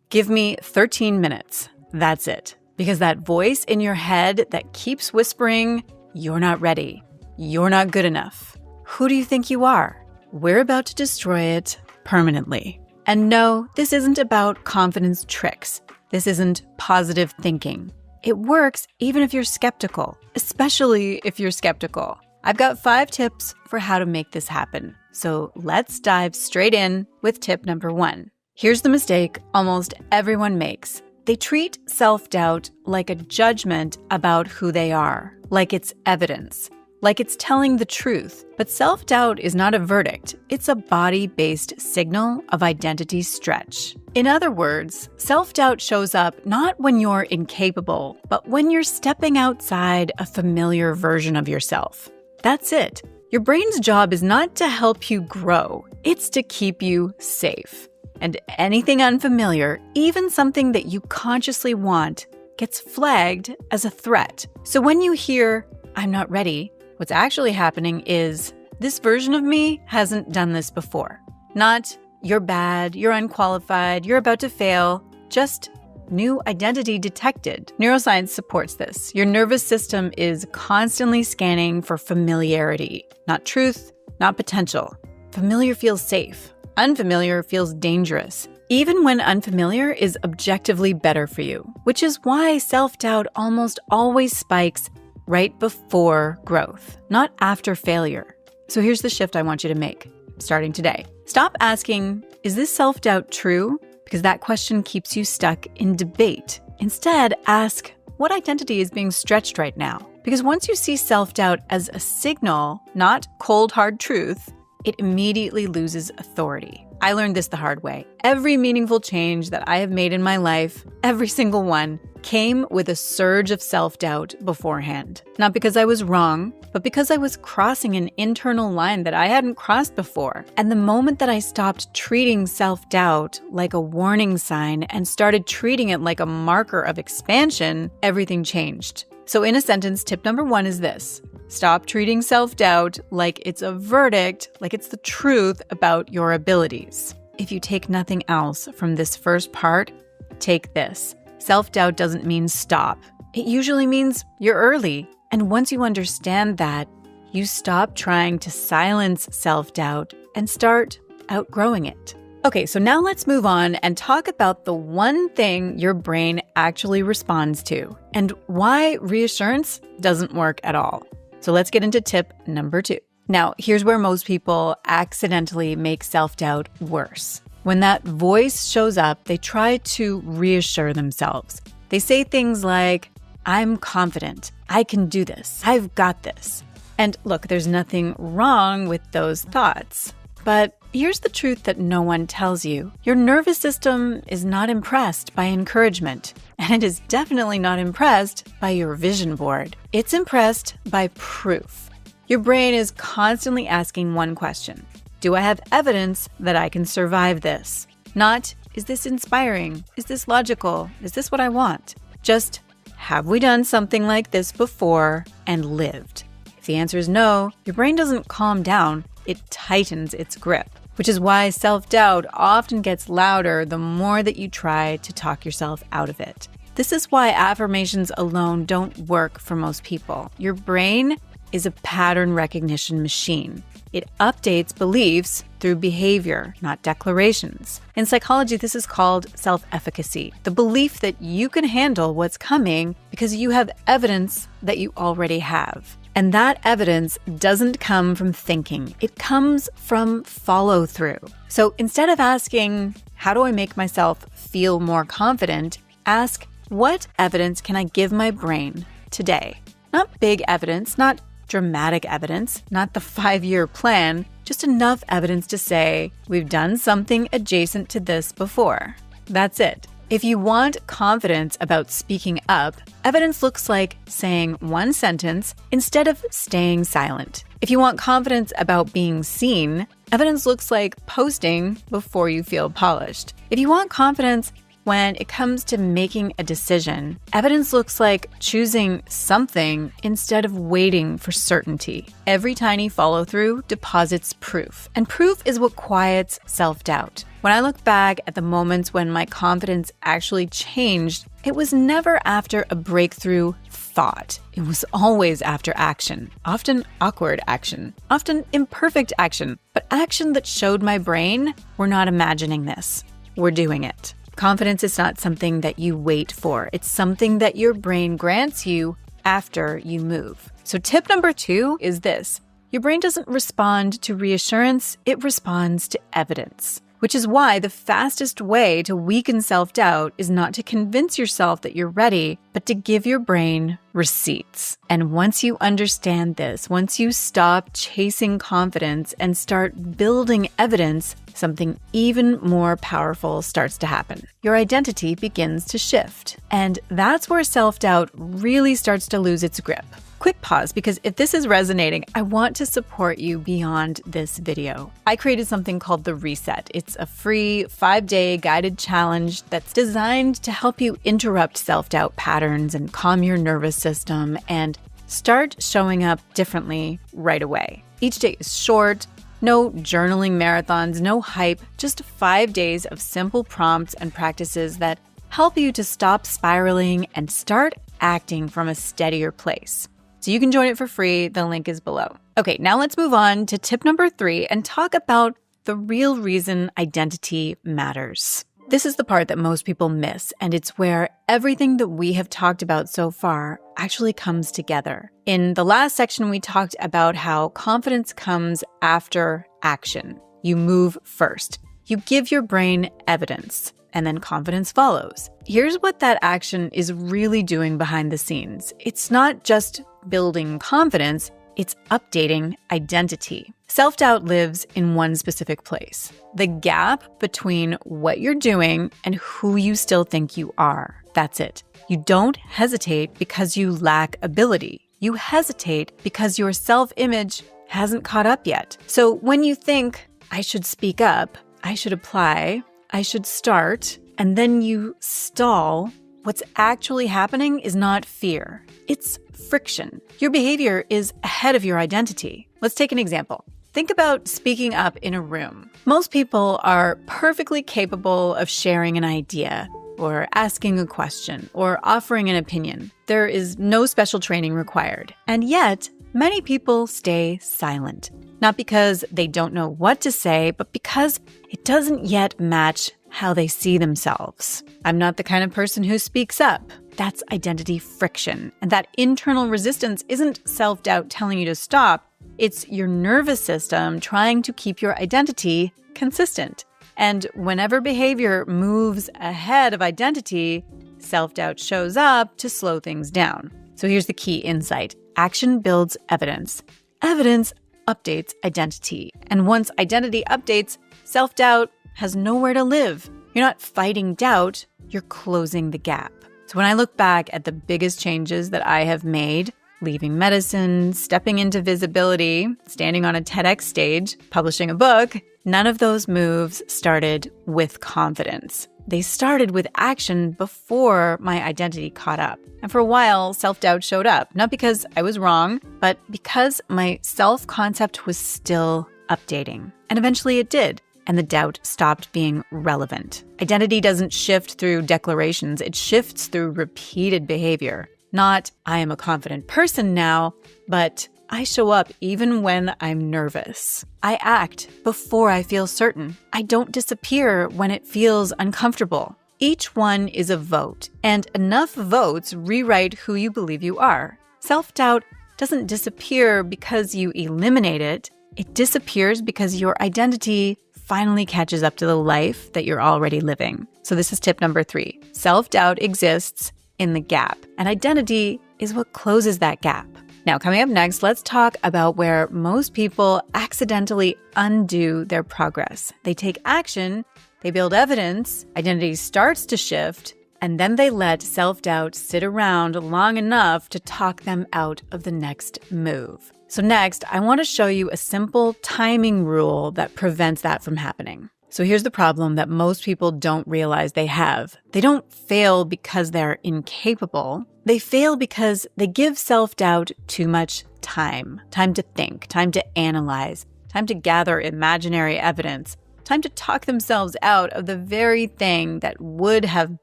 Give me 13 minutes. That's it. Because that voice in your head that keeps whispering, you're not ready. You're not good enough. Who do you think you are? We're about to destroy it permanently. And no, this isn't about confidence tricks. This isn't positive thinking. It works even if you're skeptical, especially if you're skeptical. I've got 5 tips for how to make this happen. So let's dive straight in with tip number 1. Here's the mistake almost everyone makes. They treat self-doubt like a judgment about who they are, like it's evidence, like it's telling the truth. But self-doubt is not a verdict. It's a body-based signal of identity stretch. In other words, self-doubt shows up not when you're incapable, but when you're stepping outside a familiar version of yourself. That's it. Your brain's job is not to help you grow. It's to keep you safe. And anything unfamiliar, even something that you consciously want, gets flagged as a threat. So when you hear, "I'm not ready," what's actually happening is, this version of me hasn't done this before. Not, you're bad, you're unqualified, you're about to fail, just new identity detected. Neuroscience supports this. Your nervous system is constantly scanning for familiarity, not truth, not potential. Familiar feels safe. Unfamiliar feels dangerous, even when unfamiliar is objectively better for you, which is why self-doubt almost always spikes right before growth, not after failure. So here's the shift I want you to make, starting today. Stop asking, is this self-doubt true? Because that question keeps you stuck in debate. Instead, ask, what identity is being stretched right now? Because once you see self-doubt as a signal, not cold, hard truth, it immediately loses authority. I learned this the hard way. Every meaningful change that I have made in my life, every single one, came with a surge of self-doubt beforehand. Not because I was wrong, but because I was crossing an internal line that I hadn't crossed before. And the moment that I stopped treating self-doubt like a warning sign and started treating it like a marker of expansion, everything changed. So in a sentence, tip number 1 is this. Stop treating self-doubt like it's a verdict, like it's the truth about your abilities. If you take nothing else from this first part, take this. Self-doubt doesn't mean stop. It usually means you're early. And once you understand that, you stop trying to silence self-doubt and start outgrowing it. Okay, so now let's move on and talk about the one thing your brain actually responds to and why reassurance doesn't work at all. So let's get into tip number 2. Now, here's where most people accidentally make self-doubt worse. When that voice shows up, they try to reassure themselves. They say things like, I'm confident, I can do this, I've got this. And look, there's nothing wrong with those thoughts. But here's the truth that no one tells you. Your nervous system is not impressed by encouragement, and it is definitely not impressed by your vision board. It's impressed by proof. Your brain is constantly asking one question. Do I have evidence that I can survive this? Not, is this inspiring? Is this logical? Is this what I want? Just, have we done something like this before and lived? If the answer is no, your brain doesn't calm down. It tightens its grip, which is why self-doubt often gets louder the more that you try to talk yourself out of it. This is why affirmations alone don't work for most people. Your brain is a pattern recognition machine. It updates beliefs through behavior, not declarations. In psychology, this is called self-efficacy, the belief that you can handle what's coming because you have evidence that you already have. And that evidence doesn't come from thinking. It comes from follow-through. So instead of asking, how do I make myself feel more confident? Ask, what evidence can I give my brain today? Not big evidence, not dramatic evidence, not the 5-year plan, just enough evidence to say, we've done something adjacent to this before. That's it. If you want confidence about speaking up, evidence looks like saying one sentence instead of staying silent. If you want confidence about being seen, evidence looks like posting before you feel polished. If you want confidence, when it comes to making a decision, evidence looks like choosing something instead of waiting for certainty. Every tiny follow-through deposits proof, and proof is what quiets self-doubt. When I look back at the moments when my confidence actually changed, it was never after a breakthrough thought. It was always after action, often awkward action, often imperfect action, but action that showed my brain, we're not imagining this, we're doing it. Confidence is not something that you wait for. It's something that your brain grants you after you move. So tip number 2 is this. Your brain doesn't respond to reassurance, it responds to evidence. Which is why the fastest way to weaken self-doubt is not to convince yourself that you're ready, but to give your brain receipts. And once you understand this, once you stop chasing confidence and start building evidence, something even more powerful starts to happen. Your identity begins to shift. And that's where self-doubt really starts to lose its grip. Quick pause, because if this is resonating, I want to support you beyond this video. I created something called The Reset. It's a free 5-day guided challenge that's designed to help you interrupt self-doubt patterns and calm your nervous system and start showing up differently right away. Each day is short, no journaling marathons, no hype, just 5 days of simple prompts and practices that help you to stop spiraling and start acting from a steadier place. So you can join it for free. The link is below. Okay, now let's move on to tip number 3 and talk about the real reason identity matters. This is the part that most people miss, and it's where everything that we have talked about so far actually comes together. In the last section, we talked about how confidence comes after action. You move first. You give your brain evidence, and then confidence follows. Here's what that action is really doing behind the scenes. It's not just building confidence, it's updating identity. Self-doubt lives in one specific place, the gap between what you're doing and who you still think you are. That's it. You don't hesitate because you lack ability. You hesitate because your self-image hasn't caught up yet. So when you think, I should speak up, I should apply, I should start, and then you stall, what's actually happening is not fear. It's friction. Your behavior is ahead of your identity. Let's take an example. Think about speaking up in a room. Most people are perfectly capable of sharing an idea, or asking a question, or offering an opinion. There is no special training required. And yet, many people stay silent. Not because they don't know what to say, but because it doesn't yet match how they see themselves. I'm not the kind of person who speaks up. That's identity friction. And that internal resistance isn't self-doubt telling you to stop. It's your nervous system trying to keep your identity consistent. And whenever behavior moves ahead of identity, self-doubt shows up to slow things down. So here's the key insight. Action builds evidence. Evidence updates identity. And once identity updates, self-doubt has nowhere to live. You're not fighting doubt, you're closing the gap. So when I look back at the biggest changes that I have made, leaving medicine, stepping into visibility, standing on a TEDx stage, publishing a book, none of those moves started with confidence. They started with action before my identity caught up. And for a while, self-doubt showed up, not because I was wrong, but because my self-concept was still updating. And eventually it did. And the doubt stopped being relevant. Identity doesn't shift through declarations, it shifts through repeated behavior. Not, I am a confident person now, but I show up even when I'm nervous. I act before I feel certain. I don't disappear when it feels uncomfortable. Each one is a vote, and enough votes rewrite who you believe you are. Self-doubt doesn't disappear because you eliminate it. It disappears because your identity finally catches up to the life that you're already living. So this is tip number 3. Self-doubt exists in the gap, and identity is what closes that gap. Now, coming up next, let's talk about where most people accidentally undo their progress. They take action, they build evidence, identity starts to shift, and then they let self-doubt sit around long enough to talk them out of the next move. So next, I want to show you a simple timing rule that prevents that from happening. So here's the problem that most people don't realize they have. They don't fail because they're incapable. They fail because they give self-doubt too much time. Time to think, time to analyze, time to gather imaginary evidence, time to talk themselves out of the very thing that would have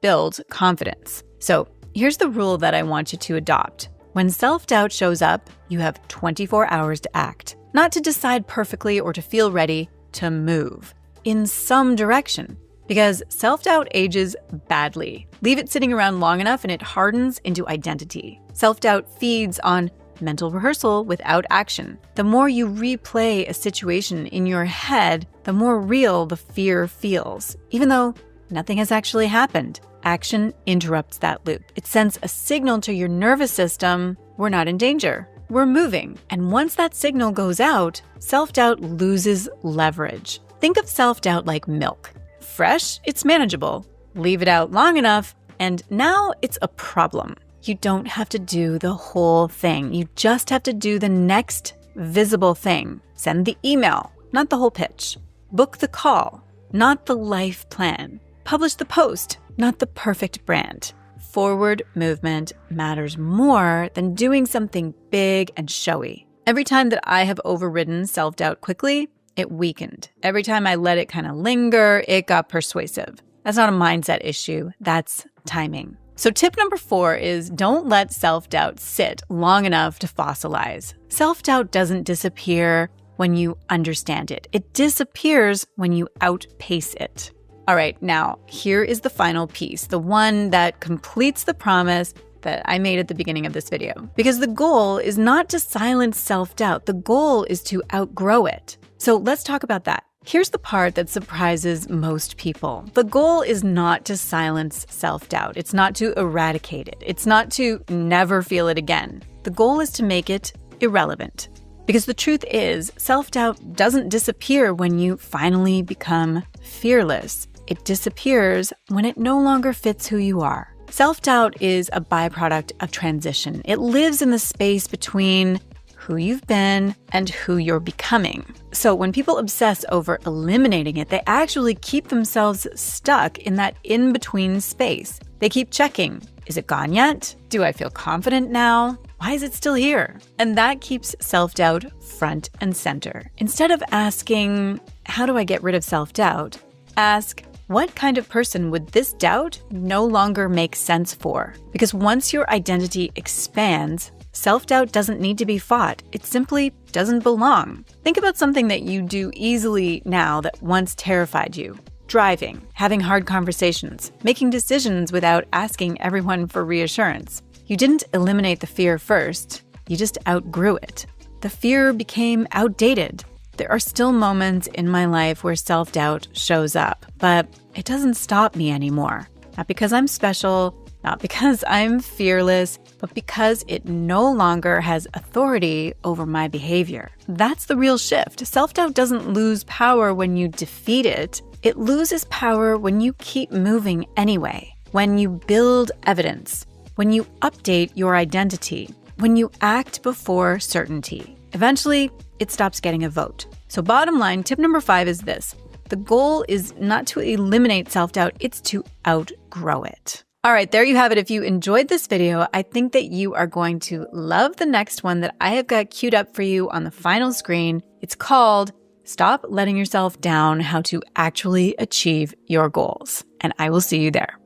built confidence. So here's the rule that I want you to adopt. When self-doubt shows up, you have 24 hours to act, not to decide perfectly or to feel ready, to move in some direction. Because self-doubt ages badly. Leave it sitting around long enough and it hardens into identity. Self-doubt feeds on mental rehearsal without action. The more you replay a situation in your head, the more real the fear feels, even though nothing has actually happened. Action interrupts that loop. It sends a signal to your nervous system, we're not in danger, we're moving. And once that signal goes out, self-doubt loses leverage. Think of self-doubt like milk. Fresh, it's manageable. Leave it out long enough, and now it's a problem. You don't have to do the whole thing. You just have to do the next visible thing. Send the email, not the whole pitch. Book the call, not the life plan. Publish the post, not the perfect brand. Forward movement matters more than doing something big and showy. Every time that I have overridden self-doubt quickly, it weakened. Every time I let it kind of linger, it got persuasive. That's not a mindset issue. That's timing. So tip number 4 is don't let self-doubt sit long enough to fossilize. Self-doubt doesn't disappear when you understand it. It disappears when you outpace it. All right, now here is the final piece, the one that completes the promise that I made at the beginning of this video. Because the goal is not to silence self-doubt. The goal is to outgrow it. So let's talk about that. Here's the part that surprises most people. The goal is not to silence self-doubt. It's not to eradicate it. It's not to never feel it again. The goal is to make it irrelevant. Because the truth is, self-doubt doesn't disappear when you finally become fearless. It disappears when it no longer fits who you are. Self-doubt is a byproduct of transition. It lives in the space between who you've been and who you're becoming. So when people obsess over eliminating it, they actually keep themselves stuck in that in-between space. They keep checking. Is it gone yet? Do I feel confident now? Why is it still here? And that keeps self-doubt front and center. Instead of asking, how do I get rid of self-doubt? Ask, what kind of person would this doubt no longer make sense for? Because once your identity expands, self-doubt doesn't need to be fought. It simply doesn't belong. Think about something that you do easily now that once terrified you. Driving, having hard conversations, making decisions without asking everyone for reassurance. You didn't eliminate the fear first, you just outgrew it. The fear became outdated. There are still moments in my life where self-doubt shows up, but it doesn't stop me anymore. Not because I'm special, not because I'm fearless, but because it no longer has authority over my behavior. That's the real shift. Self-doubt doesn't lose power when you defeat it. It loses power when you keep moving anyway, when you build evidence, when you update your identity, when you act before certainty. Eventually, it stops getting a vote. So bottom line, tip number 5 is this. The goal is not to eliminate self-doubt, it's to outgrow it. All right, there you have it. If you enjoyed this video, I think that you are going to love the next one that I have got queued up for you on the final screen. It's called Stop Letting Yourself Down, How to Actually Achieve Your Goals. And I will see you there.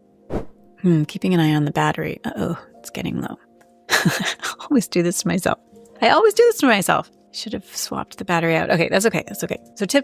Keeping an eye on the battery. Uh-oh, it's getting low. I always do this to myself. Should have swapped the battery out. Okay, that's okay. So tip